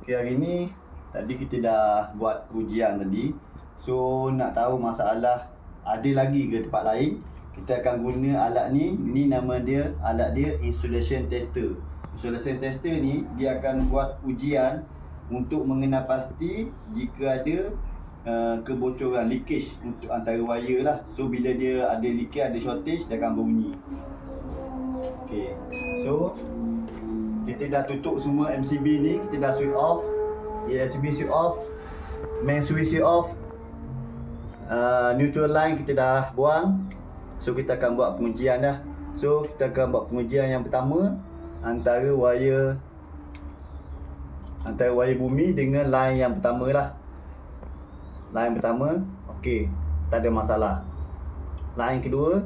Okey, hari ni tadi kita dah buat ujian tadi. So nak tahu masalah ada lagi ke tempat lain, kita akan guna alat ni. Ni nama dia, alat dia insulation tester. Insulation tester ni dia akan buat ujian untuk mengenal pasti jika ada kebocoran, leakage untuk antara wire lah. So bila dia ada leakage, ada shortage, dia akan berbunyi. Okey, so kita dah tutup semua MCB ni, kita dah switch off, USB switch off, main switch switch off, neutral line kita dah buang. So kita akan buat pengujian dah. So kita akan buat pengujian yang pertama antara wire bumi dengan line yang pertama lah. Line pertama, okey, tak ada masalah. Line kedua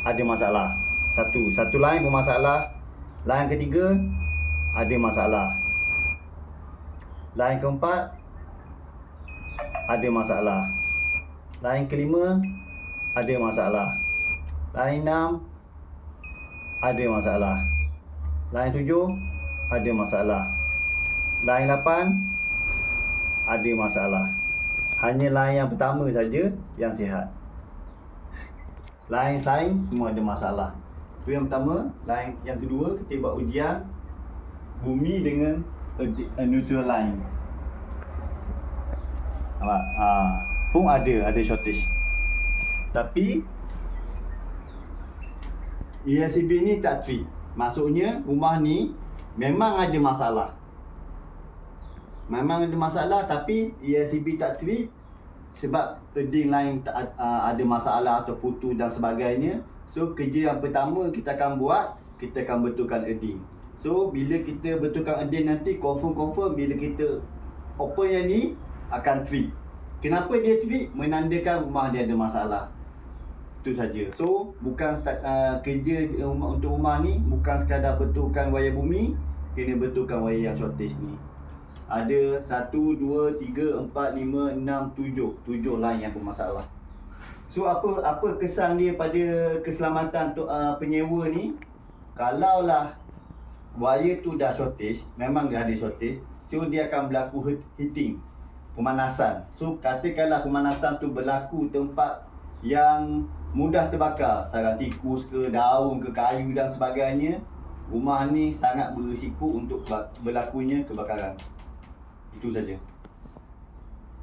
ada masalah. Satu line bermasalah. Line ketiga ada masalah. Line keempat ada masalah. Line kelima ada masalah. Line 6 ada masalah. Line 7 ada masalah. Line 8 ada masalah. Hanya line yang pertama saja yang sihat. Line semua ada masalah. Itu yang pertama. Line yang kedua, kita buat ujian bumi dengan neutral line. Nampak? Pun ada shortage. Tapi ELCB ni tak trip. Maksudnya rumah ni memang ada masalah. Memang ada masalah, tapi ELCB tak trip sebab earding line ada masalah atau putus dan sebagainya. So kerja yang pertama kita akan buat, kita akan betulkan earding. So bila kita betulkan earding nanti confirm bila kita open yang ni akan trip. Kenapa dia trip? Menandakan rumah dia ada masalah. Itu saja. So bukan kerja untuk rumah ni bukan sekadar betulkan wire bumi, kena betulkan wire yang shortage ni. Ada 1, 2, 3, 4, 5, 6, 7 line yang bermasalah. So apa kesan dia pada keselamatan untuk penyewa ni? Kalaulah wire tu dah shortage, memang dah ada shortage, so dia akan berlaku heating, pemanasan. So katakanlah pemanasan tu berlaku tempat yang mudah terbakar, sarang tikus ke, daun ke, kayu dan sebagainya, rumah ni sangat berisiko untuk berlakunya kebakaran. Itu saja.